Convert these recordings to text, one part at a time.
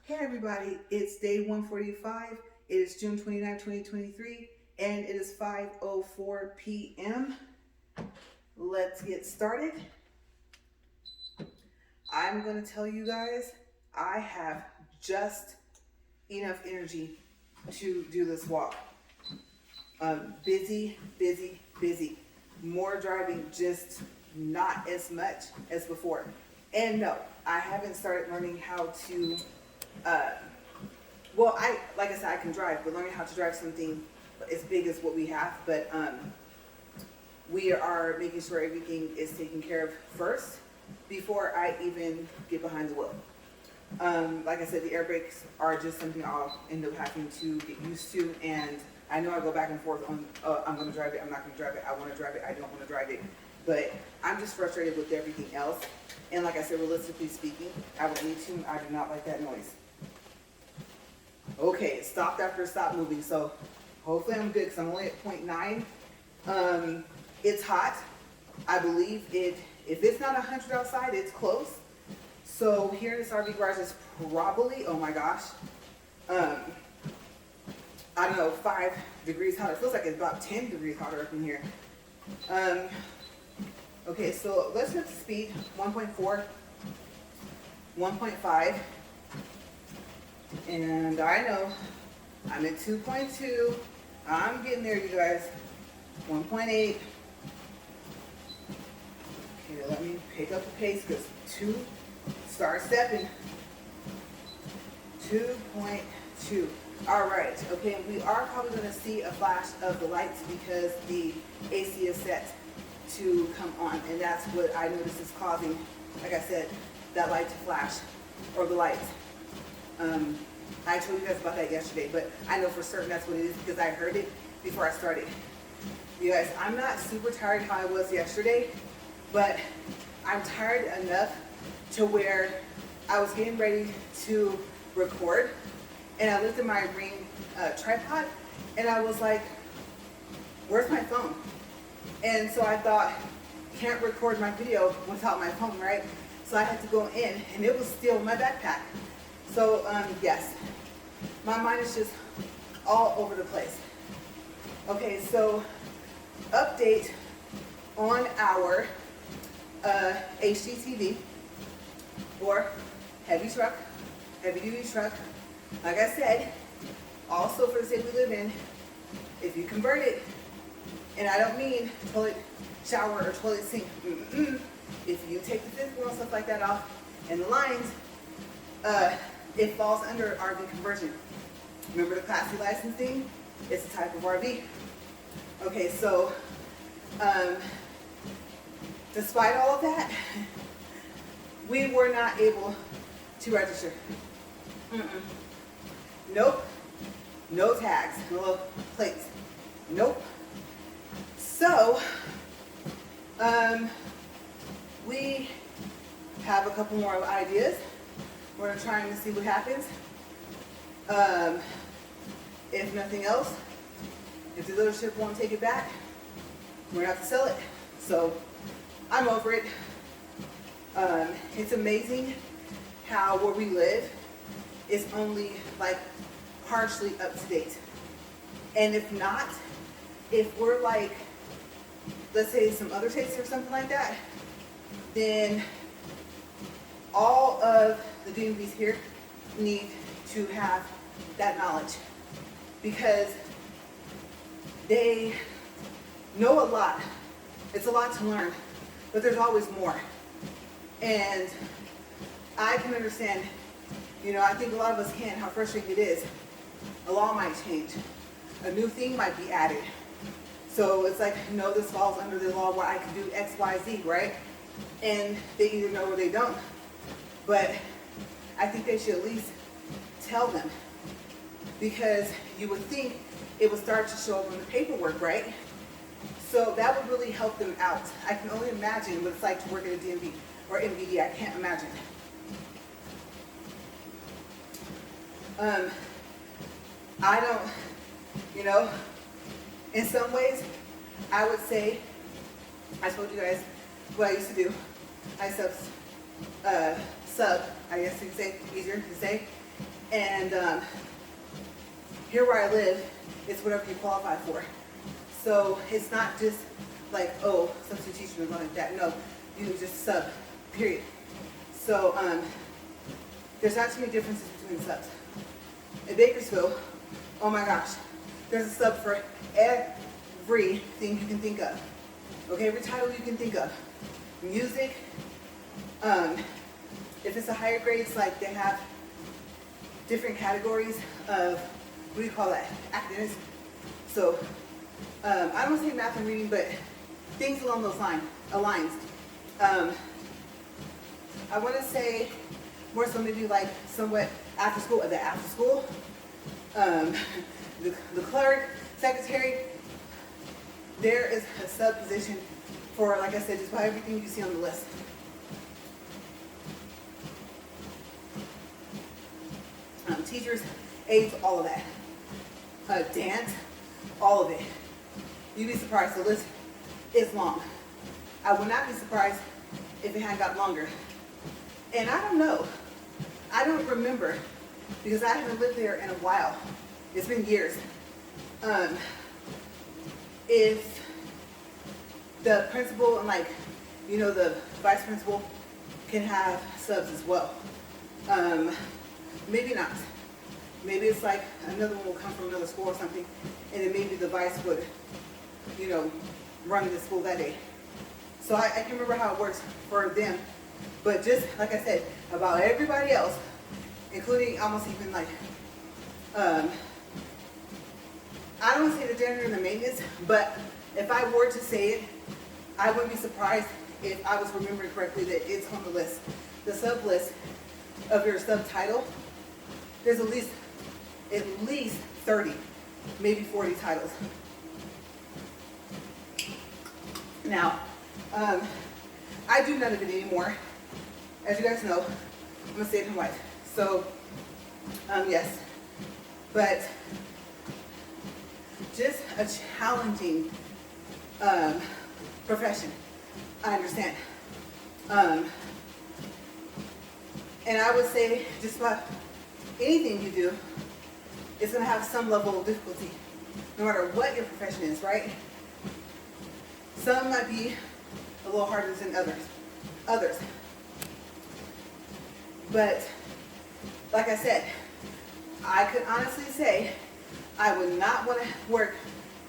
Hey everybody, it's day 145. It is June 29, 2023, and it is 5:04 p.m. Let's get started. I'm going to tell you guys, I have just enough energy to do this walk. Busy. More driving, just not as much as before. And no, I haven't started learning how to like I said, I can drive, but learning how to drive something as big as what we have. But we are making sure everything is taken care of first before I even get behind the wheel. Like I said, the air brakes are just something I'll end up having to get used to. And I know I go back and forth on, I'm going to drive it, I'm not going to drive it, I want to drive it, I don't want to drive it. But I'm just frustrated with everything else. And like I said, realistically speaking, I would need to. I do not like that noise. Okay, it stopped after it stopped moving, so hopefully I'm good because I'm only at 0.9. It's hot. I believe if it's not 100 outside, it's close. So here in this RV garage is probably, oh my gosh, I don't know, 5 degrees hotter. It feels like it's about 10 degrees hotter up in here. Okay, so let's get to speed, 1.4, 1.5. And I know I'm at 2.2. I'm getting there, you guys. 1.8. Okay, let me pick up the pace because 2, start stepping. 2.2. All right, okay, we are probably going to see a flash of the lights because the AC is set to come on, and that's what I notice is causing, like I said, that light to flash, or the lights. I told you guys about that yesterday, but I know for certain that's what it is because I heard it before I started. You guys, I'm not super tired how I was yesterday, but I'm tired enough to where I was getting ready to record, and I looked at my Ring tripod, and I was like, where's my phone? And so I thought, can't record my video without my phone, right? So I had to go in, and it was still in my backpack. So, yes, my mind is just all over the place. Okay, so update on our HGTV, or heavy duty truck. Like I said, also for the state we live in, if you convert it, and I don't mean toilet, shower, or toilet sink. If you take the fifth wheel and stuff like that off, and the lines, it falls under RV conversion. Remember the Class C licensing? It's a type of RV. Okay, so despite all of that, we were not able to register. Nope. No tags, no plates. Nope. So, we have a couple more ideas. We're trying to see what happens. If nothing else, if the dealership won't take it back, we're gonna have to sell it. So I'm over it. It's amazing how where we live is only like partially up to date. And if not, if we're like, let's say some other states or something like that, then all of the DMVs here need to have that knowledge because they know a lot. It's a lot to learn, but there's always more. And I can understand, I think a lot of us can, how frustrating it is. A law might change. A new thing might be added. So it's like, no, this falls under the law where I can do X, Y, Z, right? And they either know or they don't. But I think they should at least tell them because you would think it would start to show up on the paperwork, right? So that would really help them out. I can only imagine what it's like to work at a DMV or MVD. I can't imagine. I don't, in some ways, I would say, I told you guys what I used to do. I sub, I guess you could say, easier to say. And here where I live, it's whatever you qualify for. So it's not just like, oh, substitute teaching or something like that. No, you can just sub, period. So there's not too many differences between subs. In Bakersfield, oh my gosh, there's a sub for everything you can think of. Okay, every title you can think of. Music, if it's a higher grades, like they have different categories of, what do you call that, academics. So I don't want to say math and reading, but things along those lines. I want to say more so maybe like somewhat after school, the clerk, secretary, there is a sub position for, like I said, just about everything you see on the list. Teachers, aides, all of that. Dance, all of it. You'd be surprised, the list is long. I would not be surprised if it had got longer. And I don't know, I don't remember, because I haven't lived there in a while. It's been years. If the principal and like, you know, the vice principal can have subs as well. Maybe not. Maybe it's like another one will come from another school or something, and then maybe the vice would, you know, run the school that day. So I can remember how it works for them. But just like I said, about everybody else, including almost even like, I don't want to say the janitor and the maintenance, but if I were to say it, I wouldn't be surprised if I was remembering correctly that it's on the list. The sub list of your subtitle, there's at least 30, maybe 40 titles. Now, I do none of it anymore. As you guys know, I'm a stay-at-home wife. So, yes. But just a challenging profession, I understand. And I would say just about anything you do is going to have some level of difficulty, no matter what your profession is, right? Some might be a little harder than others. But like I said, I could honestly say I would not want to work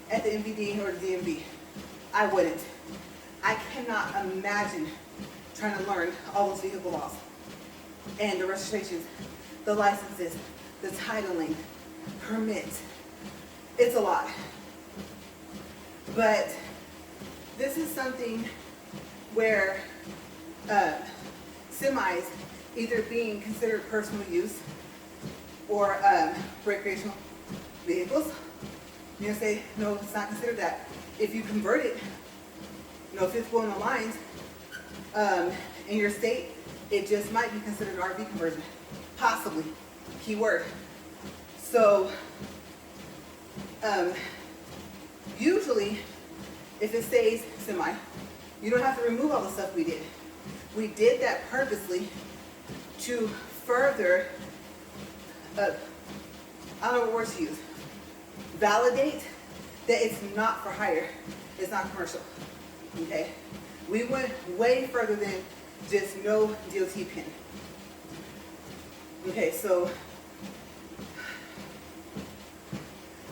at the MVD or the DMV. I wouldn't. I cannot imagine trying to learn all those vehicle laws and the registrations, the licenses, the titling, permits. It's a lot. But this is something where semis either being considered personal use or recreational vehicles. You're gonna say, no, it's not considered that. If you convert it, you know, fifth wheel in the lines, in your state, it just might be considered an RV conversion. Possibly. Keyword. So, usually, if it stays semi, you don't have to remove all the stuff we did. We did that purposely to further, I don't know what words to use, validate that it's not for hire, it's not commercial, okay? We went way further than just no DOT pin. Okay, so,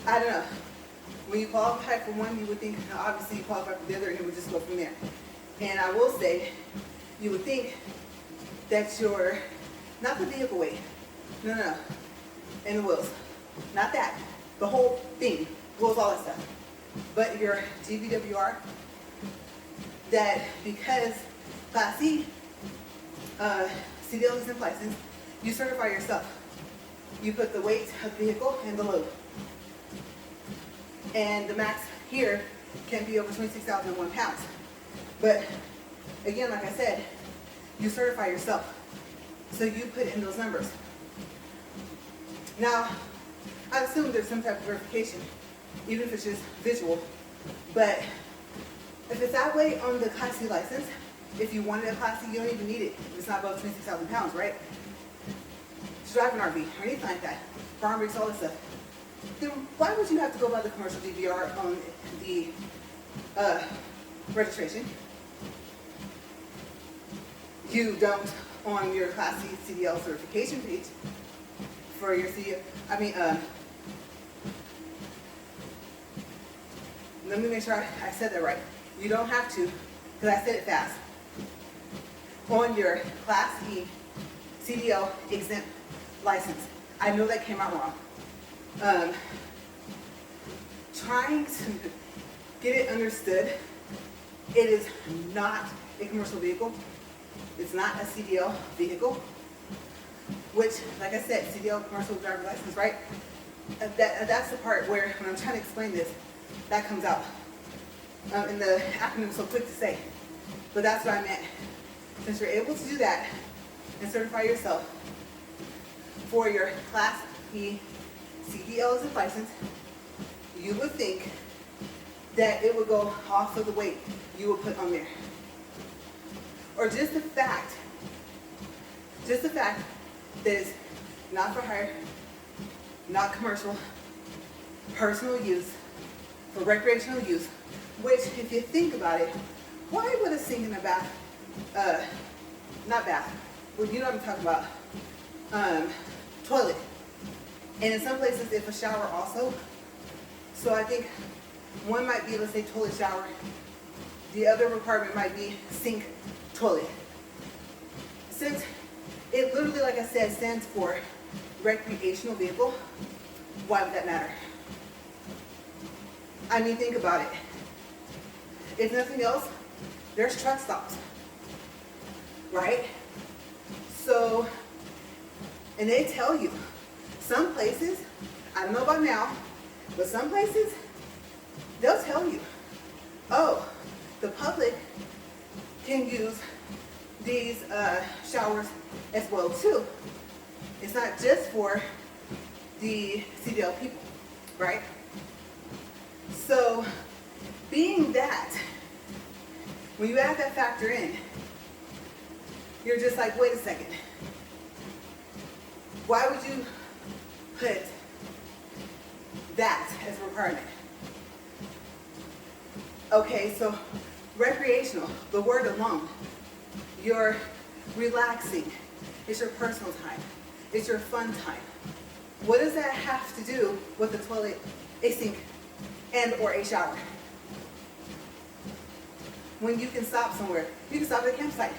I don't know. When you qualify for one, you would think, obviously you qualify for the other, and it would just go from there. And I will say, you would think that your, not the vehicle weight, no, and the wheels, not that, the whole thing, wheels, all that stuff, but your GVWR, that because Class C, CDL exempt license, you certify yourself. You put the weight of the vehicle and the load. And the max here can be over 26,001 pounds. But again, like I said, you certify yourself. So you put in those numbers. Now, I assume there's some type of verification, even if it's just visual. But if it's that way on the Class C license, if you wanted a Class C, you don't even need it. It's not above 26,000 pounds, right? to drive an RV or anything like that, farm rigs, all this stuff, then why would you have to go by the commercial DVR on the registration? You don't on your Class C CDL certification page for your CDL. Let me make sure I said that right. You don't have to, because I said it fast. On your Class E CDL exempt license. I know that came out wrong. Trying to get it understood, it is not a commercial vehicle. It's not a CDL vehicle, which, like I said, CDL, commercial driver license, right? That's the part where, when I'm trying to explain this, that comes out. And the acronym is so quick to say, but that's what I meant. Since you're able to do that and certify yourself for your Class E CDL license, you would think that it would go off of the weight you would put on there. Or just the fact that it's not for hire, not commercial, personal use, for recreational use, which, if you think about it, why would a sink in a bath, not bath, well, you know what I'm talking about, toilet. And in some places, if a shower also. So I think one might be, let's say, toilet shower. The other requirement might be sink, toilet. Since it literally, like I said, stands for recreational vehicle, why would that matter? I mean, think about it. If nothing else, there's truck stops, right? So, and they tell you, some places, I don't know about now, but some places, they'll tell you, oh, the public can use these showers as well too. It's not just for the CDL people, right? So, being that, when you add that factor in, you're just like, wait a second. Why would you put that as a requirement? Okay, so recreational, the word alone, you're relaxing. It's your personal time. It's your fun time. What does that have to do with a toilet, a sink, and or a shower? When you can stop somewhere, you can stop at a campsite,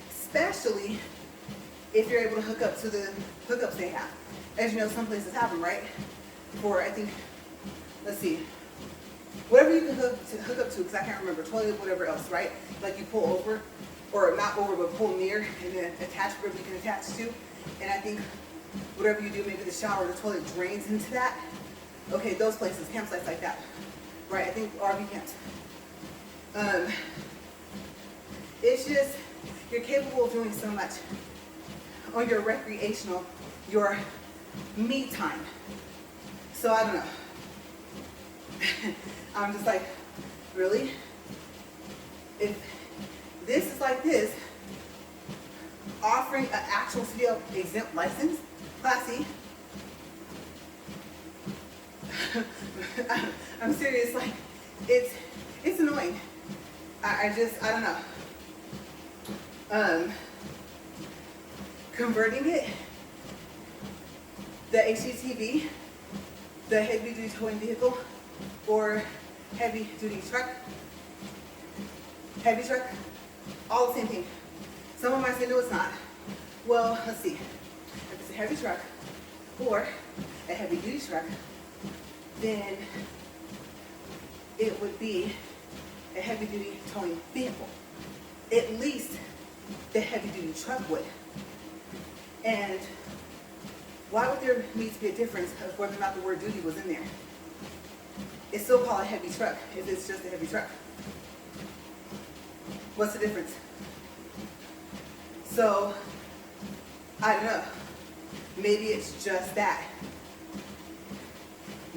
especially if you're able to hook up to the hookups they have. As you know, some places have them, right? For, I think, let's see, whatever you can hook up to, because I can't remember, toilet, whatever else, right? Like you pull over, or not over, but pull near, and then attach whatever you can attach to. And I think whatever you do, maybe the shower, the toilet drains into that. Okay, those places, campsites like that, right? I think RV camps. It's just, you're capable of doing so much on your recreational, your me time. So I don't know. I'm just like, really? If this is like this, offering an actual CDL exempt license, Class E, I'm serious, like, it's annoying. I don't know. Converting it, the HGTV, the heavy duty towing vehicle, or heavy duty truck, all the same thing. Someone might say, no, it's not. Well, let's see. If it's a heavy truck or a heavy duty truck, then it would be a heavy duty towing vehicle. At least the heavy duty truck would. And why would there need to be a difference of whether or not the word duty was in there? It's still called a heavy truck if it's just a heavy truck. What's the difference? So, I don't know. Maybe it's just that.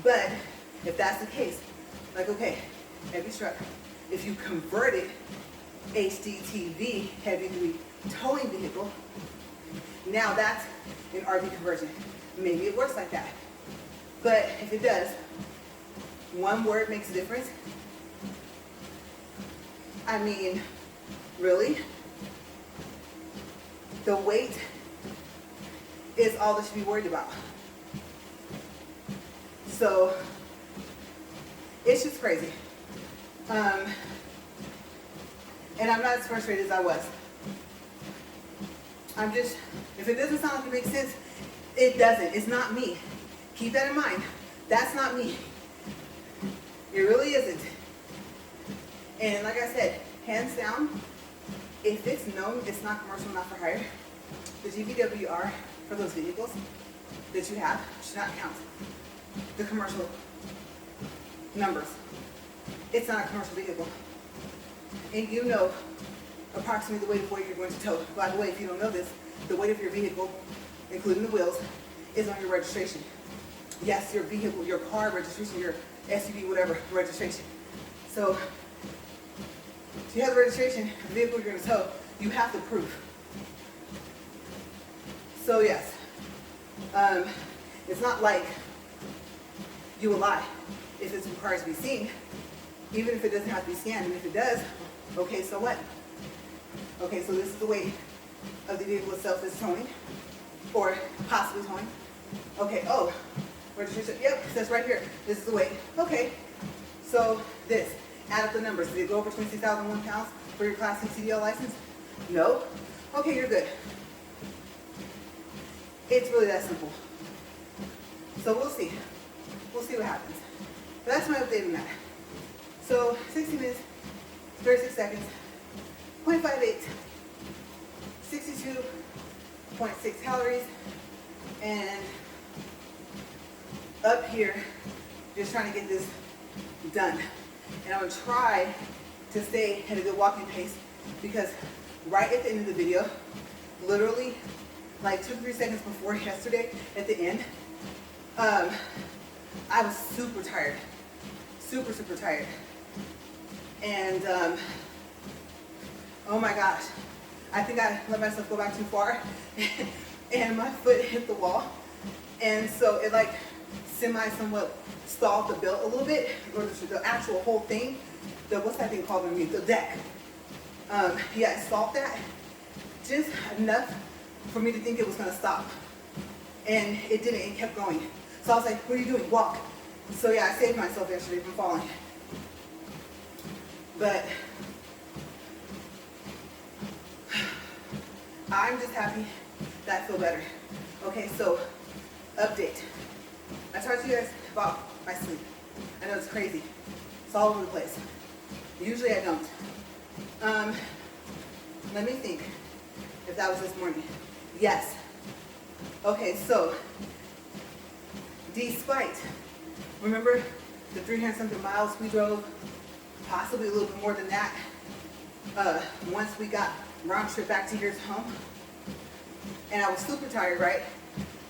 But if that's the case, like, okay, heavy truck, if you converted HDTV, heavy duty towing vehicle, now that's in RV conversion. Maybe it works like that. But if it does, one word makes a difference. I mean, really? The weight is all that should be worried about. So, it's just crazy. And I'm not as frustrated as I was. I'm just, if it doesn't sound like it makes sense, it doesn't. It's not me. Keep that in mind. That's not me. It really isn't. And like I said, hands down, if it's known it's not commercial, not for hire, the GVWR for those vehicles that you have should not count the commercial numbers. It's not a commercial vehicle. And you know approximately the weight of what you're going to tow. By the way, if you don't know this, the weight of your vehicle, including the wheels, is on your registration. Yes, your vehicle, your car registration, your SUV, whatever, registration. So, if you have the registration, the vehicle you're going to tow, you have to prove. So yes, it's not like you will lie if it's required to be seen, even if it doesn't have to be scanned. And if it does, okay, so what? Okay, so this is the weight of the vehicle itself that's towing, or possibly towing. Okay, oh, registration, yep, it says right here, this is the weight. Okay, so this, add up the numbers. Did it go over 26,001 pounds for your Class C CDL license? No? Okay, you're good. It's really that simple. So we'll see. We'll see what happens. But that's my update on that. So 60 minutes, 36 seconds, 0.58, 62.6 calories, and up here, just trying to get this done. And I'm gonna try to stay at a good walking pace, because right at the end of the video, literally like 2-3 seconds before yesterday at the end, I was super tired, super tired. And oh my gosh, I think I let myself go back too far and my foot hit the wall. And so it like somewhat stalled the belt a little bit, or the actual whole thing. What's that thing called underneath? The deck. Yeah, it stalled that just enough for me to think it was gonna stop. And it didn't, it kept going. So I was like, what are you doing? Walk. So yeah, I saved myself yesterday from falling. But I'm just happy that I feel better. Okay, so update. I talked to you guys about my sleep. I know it's crazy. It's all over the place. Usually I don't. Let me think if that was this morning. Yes. Okay, so despite, remember the 300-something miles we drove, possibly a little bit more than that, once we got round trip back to here's home, and I was super tired, right?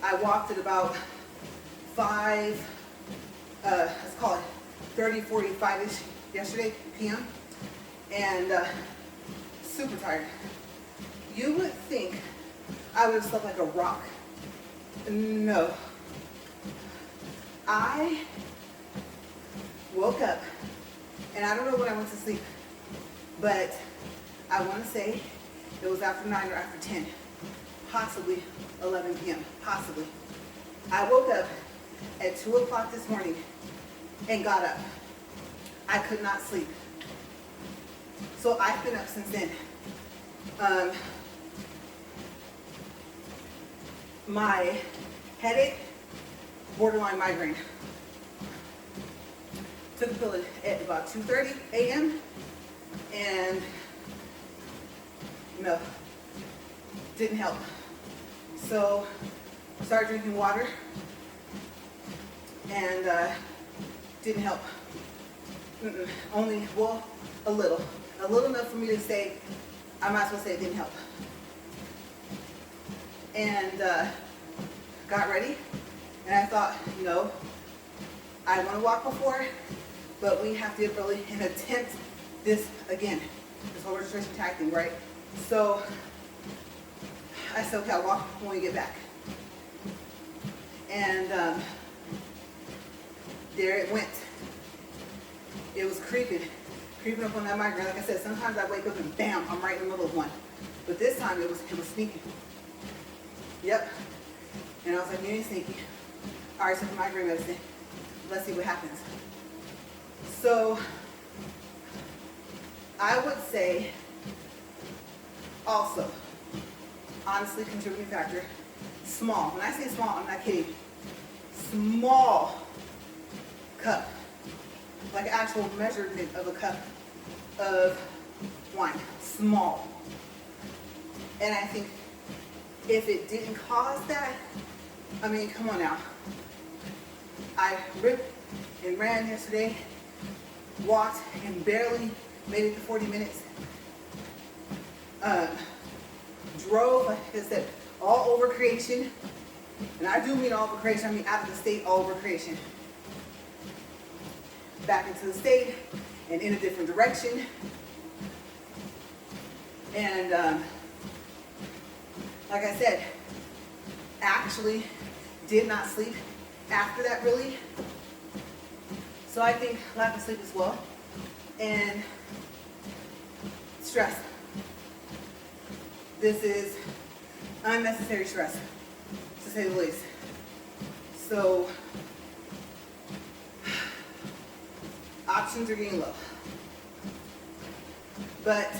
I walked at about 5, let's call it 30, 45-ish yesterday, p.m., and super tired. You would think I would have slept like a rock. No. I woke up, and I don't know when I went to sleep, but I want to say it was after 9 or after 10, possibly 11 p.m., possibly. I woke up at 2 o'clock this morning and got up. I could not sleep. So I've been up since then. My headache, borderline migraine. Took a pill at about 2:30 a.m. and no, didn't help. So started drinking water and didn't help. Only, well, a little enough for me to say, I might as well say it didn't help. And got ready, and I thought, no, I want to walk before, but we have to get early and attempt this again, this whole registration tag thing, right? So I said, okay, I'll walk when we get back. And there it went. It was creeping up on that migraine. Like I said, sometimes I wake up and bam, I'm right in the middle of one. But this time it was sneaky. Yep. And I was like, you ain't sneaky. All right, so for migraine medicine, let's see what happens. So I would say also, honestly, contributing factor, small. When I say small, I'm not kidding. Small cup, like actual measurement of a cup of wine, small. And I think if it didn't cause that, I mean, come on now. I ripped and ran yesterday, walked and barely made it to 40 minutes. Drove, like I said, all over creation. And I do mean all over creation, I mean out of the state, all over creation. Back into the state and in a different direction. And like I said, actually did not sleep after that really. So I think lack of sleep as well. And stress. This is unnecessary stress, to say the least. So options are getting low. But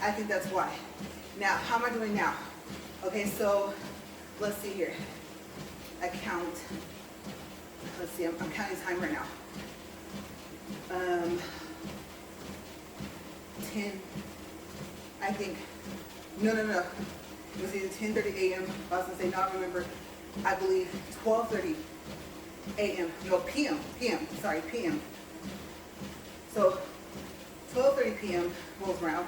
I think that's why. Now, how am I doing now? Okay, so let's see here. I count. Let's see, I'm counting time right now. 10, I think. No. It was either 10:30 a.m. I was gonna say, no, I remember. I believe 12:30 a.m. No, p.m. Sorry, p.m. So 12:30 p.m. rolls around.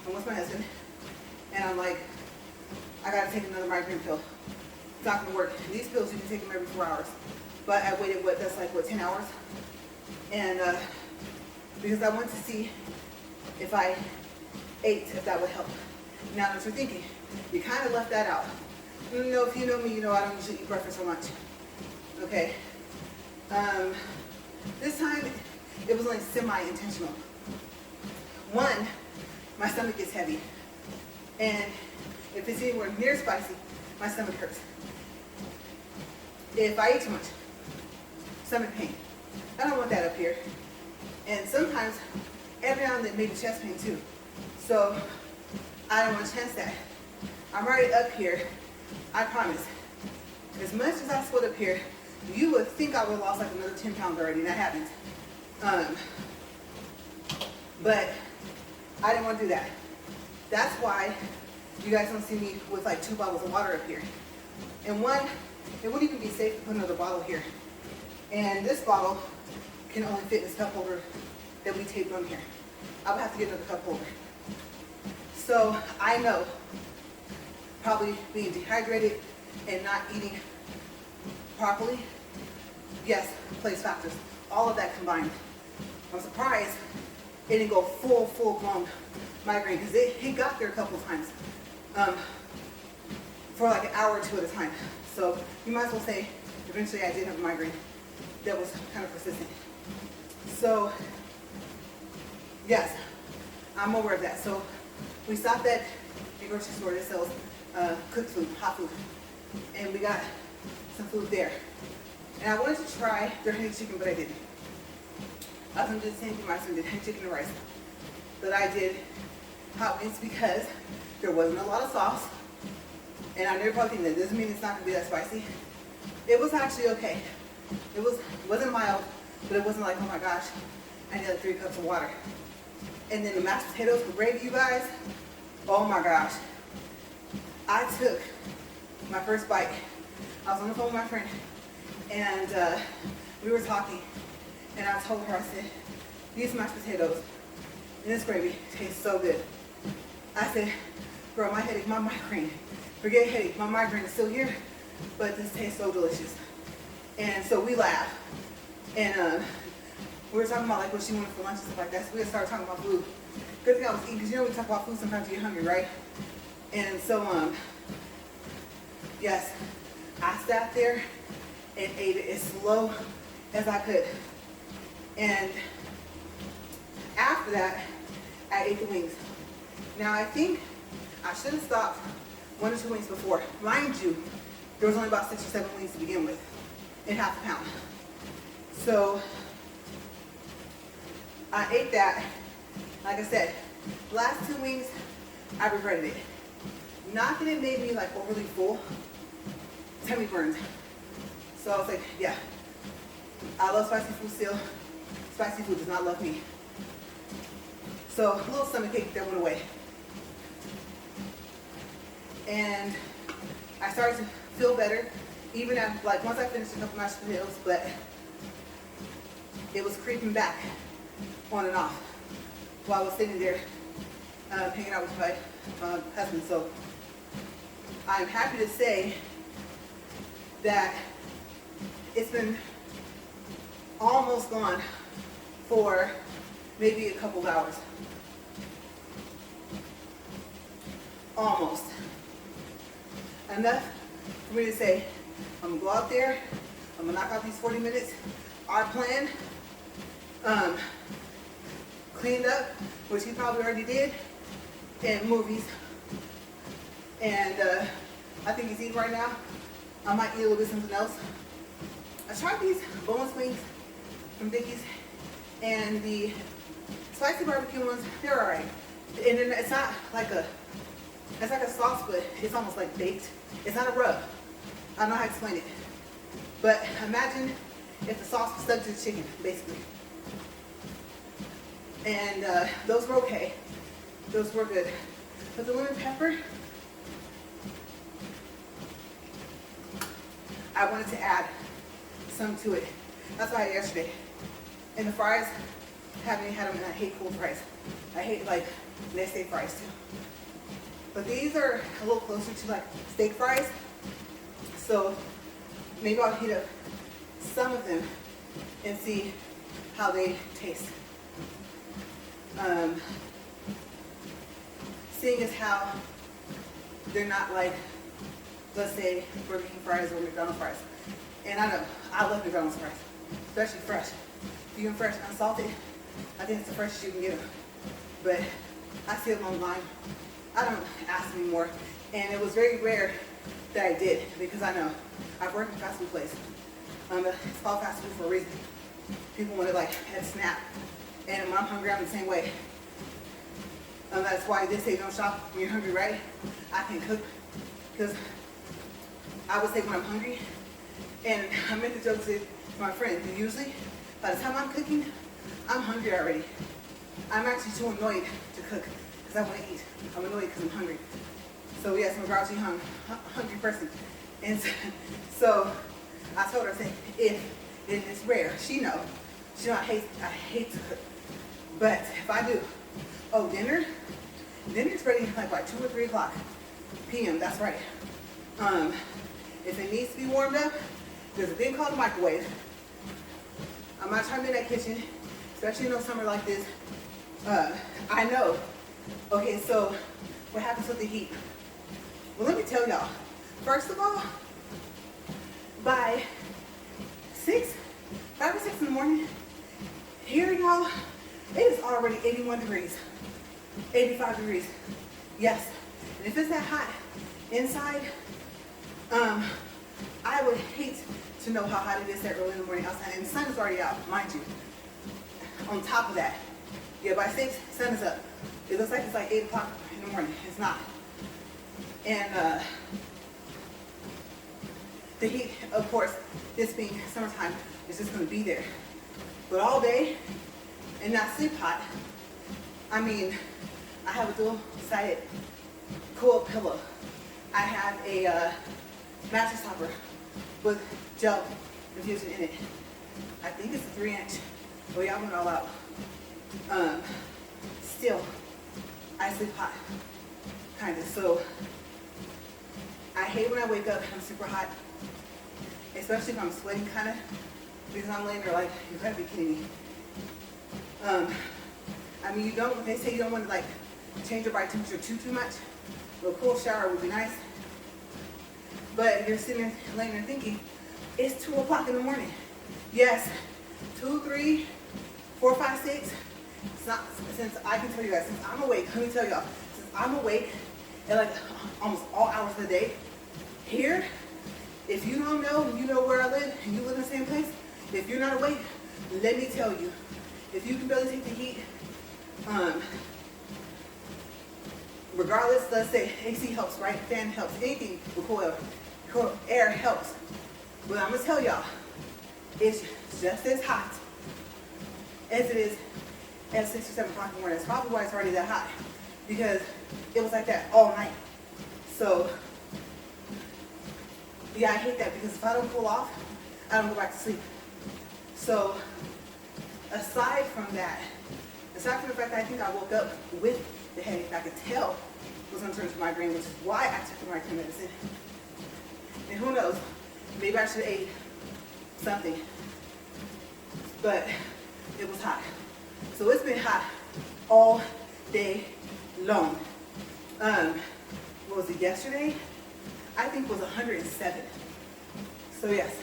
I'm with my husband, and I'm like, I gotta take another migraine pill. It's not gonna work. These pills, you can take them every 4 hours. But I waited, that's like, 10 hours? And because I wanted to see if I ate, if that would help. Now that you're thinking, you kind of left that out. You know, if you know me, you know I don't usually eat breakfast for lunch. Okay. This time, it was only semi-intentional. One, my stomach gets heavy. And if it's anywhere near spicy, my stomach hurts. If I eat too much, stomach pain. I don't want that up here. And sometimes, every now and then, maybe chest pain too. So, I don't want to chance that. I'm already up here, I promise. As much as I split up here, you would think I would have lost like another 10 pounds already, and that happened. But I didn't want to do that. That's why you guys don't see me with like 2 bottles of water up here. And one, it wouldn't even be safe to put another bottle here. And this bottle can only fit in this cup holder that we taped on here. I would have to get another cup holder. So I know probably being dehydrated and not eating properly, yes, plays factors. All of that combined. I'm surprised it didn't go full blown migraine, because it got there a couple of times for like an hour or 2 at a time. So you might as well say eventually I did have a migraine that was kind of persistent. So yes, I'm aware of that. So we stopped at a grocery store that sells cooked food, hot food, and we got some food there. And I wanted to try their honey chicken, but I didn't. I was going to do the same thing my husband did, honey chicken and rice. But I did hot wings because there wasn't a lot of sauce. And I never probably think that doesn't mean it's not going to be that spicy. It was actually okay. It wasn't mild, but it wasn't like, oh my gosh, I need like 3 cups of water. And then the mashed potatoes with gravy, you guys, oh my gosh. I took my first bite. I was on the phone with my friend, and we were talking, and I told her, I said, these mashed potatoes and this gravy taste so good. I said, girl, my headache, my migraine, forget headache, my migraine is still here, but this tastes so delicious. And so we laughed, and we were talking about like what she wanted for lunch and stuff like that, so we started talking about food. Good thing I was eating, because you know when we talk about food, sometimes you get hungry, right? And so, yes, I sat there and ate it as slow as I could. And after that, I ate the wings. Now I think I should have stopped 1 or 2 wings before. Mind you, there was only about 6 or 7 wings to begin with in half a pound. So I ate that. Like I said, the last 2 wings, I regretted it. Not that it made me like overly full, tummy burned. So I was like, yeah, I love spicy food still. Spicy food does not love me. So a little stomach ache that went away. And I started to feel better, even at, like, once I finished a couple mashed potatoes, but it was creeping back on and off while I was sitting there hanging out with my husband. So I'm happy to say that it's been almost gone for maybe a couple of hours. Almost. Enough for me to say, I'm gonna go out there, I'm gonna knock out these 40 minutes. Our plan, cleaned up, which he probably already did, and movies. And I think he's eating right now. I might eat a little bit something else. I tried these boneless wings from Dickies, and the spicy barbecue ones, they're alright. And then it's not like it's like a sauce, but it's almost like baked. It's not a rub. I don't know how to explain it. But imagine if the sauce was stuck to the chicken, basically. And those were okay. Those were good. But the lemon pepper, I wanted to add some to it. That's why I ate yesterday. And the fries, haven't even had them, and I hate cold fries. I hate like next day fries too. But these are a little closer to like steak fries. So maybe I'll heat up some of them and see how they taste. Seeing as how they're not like, let's say, Burger King fries or McDonald's fries. And I know, I love McDonald's fries, especially fresh. If you get them fresh, unsalted, I think it's the freshest you can get them. But I see them online. I don't ask anymore. And it was very rare that I did, because I know I've worked in a fast food place. It's called fast food for a reason. People want to like have a snap. And when I'm hungry, I'm the same way. That's why they say don't shop when you're hungry, right? I can cook, because I would say when I'm hungry, and I meant the joke to my friend, usually by the time I'm cooking, I'm hungry already. I'm actually too annoyed to cook because I want to eat. I'm annoyed because I'm hungry. So yes, I'm a grouchy, hungry person. And so I told her, I said, if it's rare, she know I hate to cook. But if I do, dinner's ready like by 2 or 3 o'clock p.m. That's right. If it needs to be warmed up, there's a thing called a microwave. I'm not trying to be in that kitchen, especially in a summer like this. I know. Okay, so what happens with the heat? Well, let me tell y'all. First of all, by 5 or 6 in the morning, here y'all, it is already 81 degrees, 85 degrees. Yes, and if it's that hot inside, I would hate to know how hot it is that early in the morning outside, and the sun is already out, mind you. On top of that, yeah, by 6, sun is up. It looks like it's like 8 o'clock in the morning. It's not. And the heat, of course, this being summertime, is just going to be there. But all day, and not sleep hot, I mean, I have a dual-sided cool pillow. I have a mattress topper with gel infusion in it. I think it's a 3-inch. Well, y'all went all out. Still, I sleep hot, kind of. So I hate when I wake up and I'm super hot, especially if I'm sweating kind of, because I'm laying there like, you gotta be kidding me. I mean, they say you don't want to like change your body temperature too much. A cool shower would be nice. But you're sitting there, laying there thinking, it's 2 o'clock in the morning. Yes, 2, 3, 4, 5, 6. It's not, since I can tell you guys, since I'm awake, let me tell y'all, since I'm awake at like almost all hours of the day, here, if you don't know and you know where I live and you live in the same place, if you're not awake, let me tell you, if you can barely take the heat, regardless, let's say AC helps, right? Fan helps, anything with cool air helps. But I'm gonna tell y'all, it's just as hot as it is at 6 or 7 o'clock in the morning. That's probably why it's already that hot, because it was like that all night. So yeah, I hate that, because if I don't cool off, I don't go back to sleep. So aside from that, aside from the fact that I think I woke up with the headache, I could tell it was going to turn to migraine, which is why I took the migraine medicine. And who knows, maybe I should have ate something. But it was hot. So it's been hot all day long. What was it, yesterday? I think it was 107. So yes.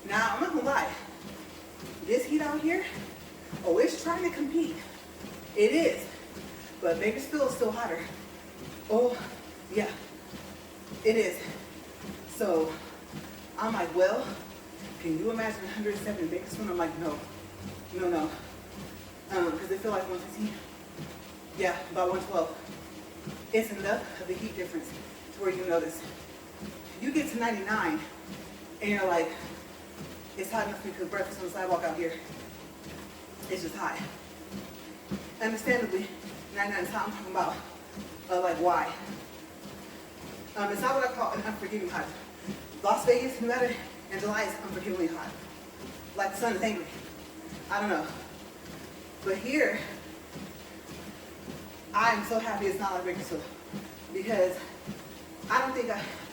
Now, I'm not gonna lie. This heat out here, oh, it's trying to compete. It is. But Bakersfield is still hotter. Oh, yeah, it is. So I'm like, well, can you imagine 107 in Bakersfield? I'm like, no. Because they feel like 115. Yeah, about 112. It's enough of a heat difference to where you notice. You get to 99 and you're like, it's hot enough for you to cook breakfast on the sidewalk out here. It's just hot. Understandably, 99 is hot. I'm talking about like why. It's not what I call an unforgiving hot. Las Vegas, Nevada, in July is unforgivingly hot. Like the sun is angry. I don't know. But here, I am so happy it's not like Bakersfield, because I don't think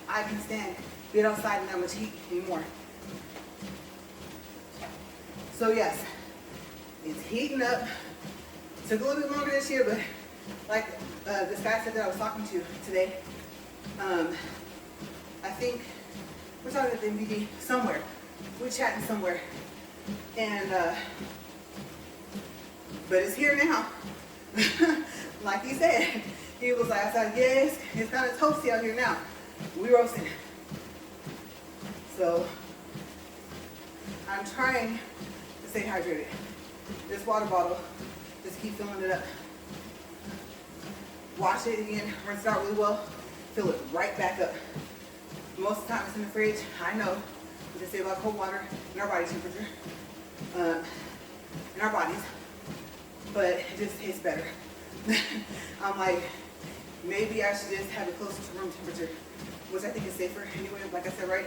I can stand being outside in that much heat anymore. So yes, it's heating up. Took a little bit longer this year, but like this guy said that I was talking to today, I think we're talking at the MVD somewhere. We're chatting somewhere, and but it's here now. Like he said, he was like, I said, yeah, it's kind of toasty out here now. We roasting. So I'm trying to stay hydrated. This water bottle, just keep filling it up. Wash it again, rinse it out really well, fill it right back up. Most of the time it's in the fridge. I know what they say about cold water in our body temperature, in our bodies, but it just tastes better. I'm like, maybe I should just have it closer to room temperature, which I think is safer anyway, like I said, right?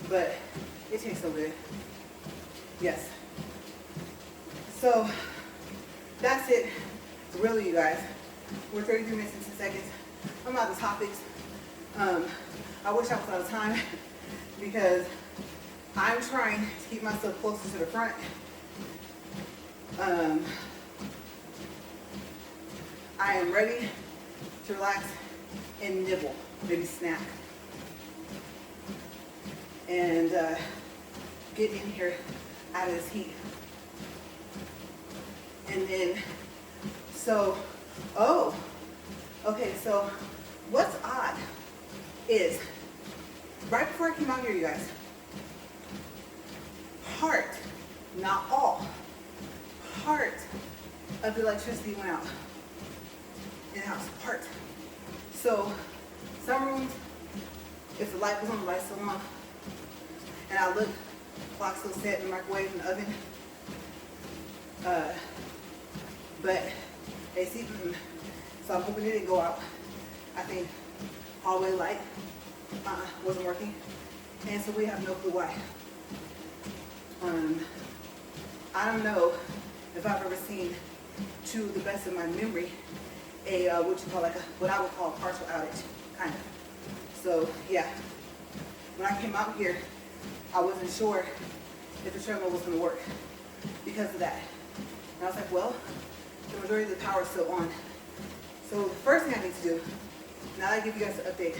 But it tastes so good. Yes. So that's it, really, you guys. We're 33 minutes and 10 seconds. I'm out of topics. I wish I was out of time because I'm trying to keep myself closer to the front. I am ready to relax and nibble, maybe snack, and get in here out of this heat. And then, so what's odd is, right before I came out here, you guys, part, not all, part of the electricity went out in the house, part. So some rooms, if the light was on, the light's still on, and I look, clock still set in the microwave in the oven, but AC, so I'm hoping it didn't go out. I think hallway light wasn't working, and so we have no clue why. I don't know if I've ever seen, to the best of my memory, a what I would call a partial outage, kind of. So yeah, when I came out here, I wasn't sure if the treadmill was going to work because of that. And I was like, well, the majority of the power is still on. So the first thing I need to do, now that I give you guys an update,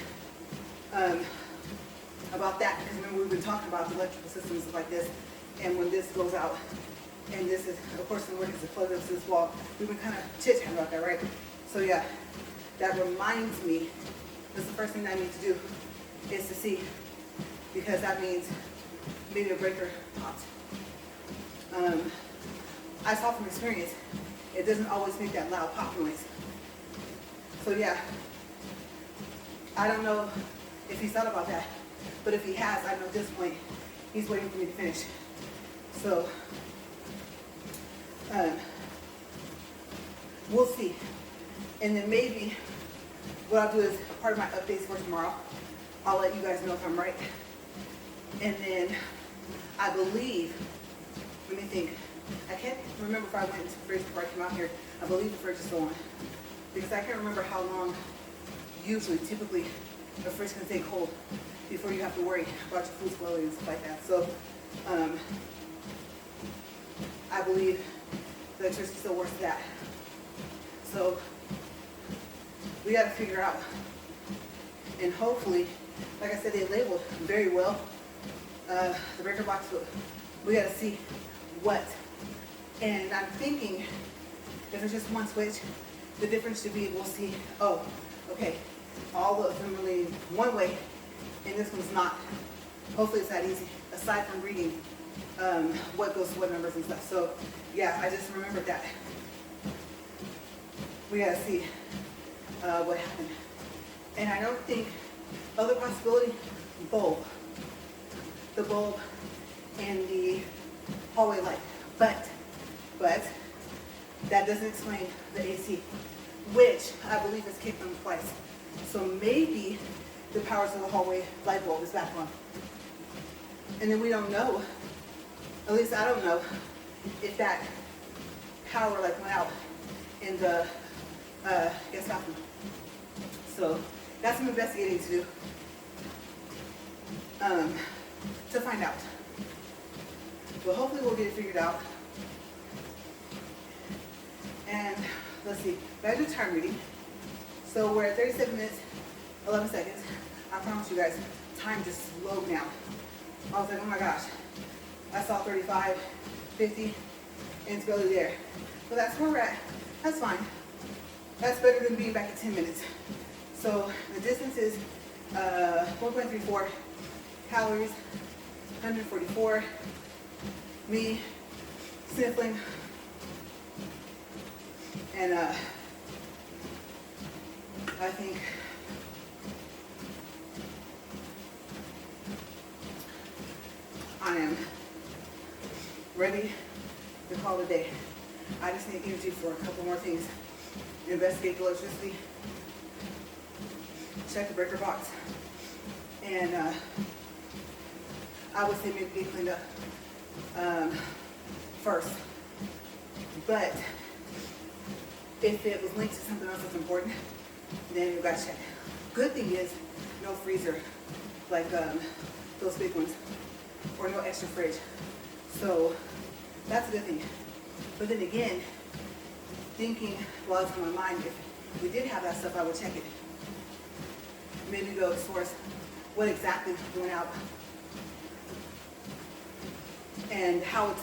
about that, because remember we've been talking about the electrical systems like this, and when this goes out, and this is, of course, the work is to plug up to this wall. We've been kind of chit-chatting about that, right? So yeah, that reminds me, that's the first thing I need to do, is to see, because that means maybe a breaker popped. I saw from experience, it doesn't always make that loud pop noise. So yeah, I don't know if he's thought about that, but if he has, I know at this point, he's waiting for me to finish. So, we'll see. And then maybe what I'll do is part of my updates for tomorrow, I'll let you guys know if I'm right. And then I believe, let me think, I can't remember if I went into the fridge before I came out here. I believe the fridge is still on, because I can't remember how long typically the fridge can stay cold before you have to worry about your food spoiling and stuff like that. So I believe the electricity still works for that. So we got to figure out, and hopefully, like I said, they labeled very well the breaker box. We got to see what. And I'm thinking, if it's just one switch, the difference should be we'll see, oh, okay, all of them really one way, and this one's not. Hopefully it's that easy, aside from reading what goes to what numbers and stuff. So yeah, I just remembered that. We gotta see what happened. And I don't think, other possibility, bulb. The bulb and the hallway light. But that doesn't explain the AC, which I believe is kicked on twice. So maybe the power to the hallway light bulb is back on. And then we don't know, at least I don't know, if that power like went out in the guest bathroom. So that's some investigating to do to find out. But hopefully we'll get it figured out. And let's see, I do time reading. So we're at 37 minutes, 11 seconds. I promise you guys, time just slowed down. I was like, oh my gosh, I saw 35, 50, and it's barely there. But that's where we're at. That's fine. That's better than being back at 10 minutes. So the distance is 1.34 calories, 144. Me sniffling, and I think I am ready to call it a day. I just need energy for a couple more things. Investigate the electricity, check the breaker box, and I would say maybe get cleaned up first. But if it was linked to something else that's important, then you gotta check. Good thing is no freezer like those big ones, or no extra fridge. So that's a good thing. But then again, thinking while it's in my mind, if we did have that stuff, I would check it. Maybe go source what exactly went out and how it's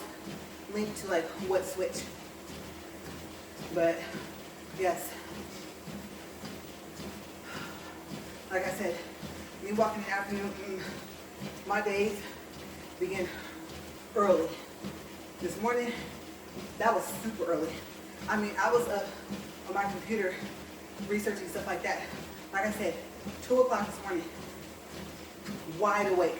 linked to like what switch. But yes, like I said, me walking in the afternoon, my days begin early. This morning, that was super early. I mean, I was up on my computer researching stuff like that. Like I said, 2 o'clock this morning, wide awake.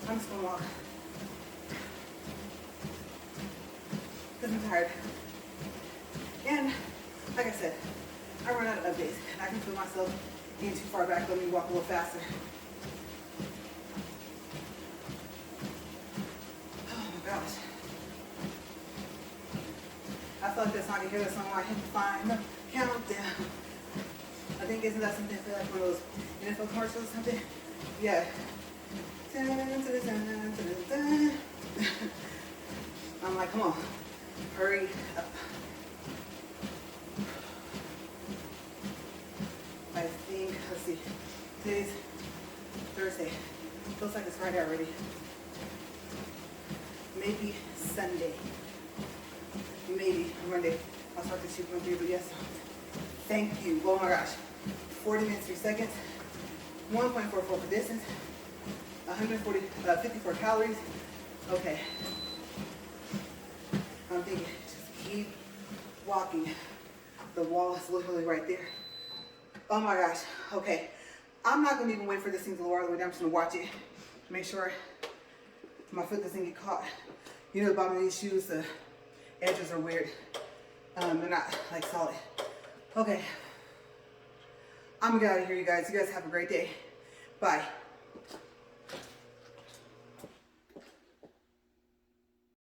I'm just gonna walk. Because I'm tired. And, like I said, I run out of updates. And I can feel myself getting too far back. Let me walk a little faster. Oh my gosh. I feel like that's not gonna hear that song I hit the final countdown. I think isn't that something I feel like one of those NFL commercials or something? Yeah. I'm like, come on, hurry up. I think, let's see, today's Thursday. Feels like it's Friday already. Maybe Sunday. Maybe Monday. I'll start the 2.3, but yes. Thank you. Oh my gosh. 40 minutes, 3 seconds. 1.44 for distance. 54 calories. Okay. I'm thinking, just keep walking. The wall is literally right there. Oh my gosh. Okay. I'm not going to even wait for this thing to lower all the way down. I'm just going to watch it. Make sure my foot doesn't get caught. You know, the bottom of these shoes, the edges are weird. They're not like solid. Okay. I'm going to get out of here, you guys. You guys have a great day. Bye.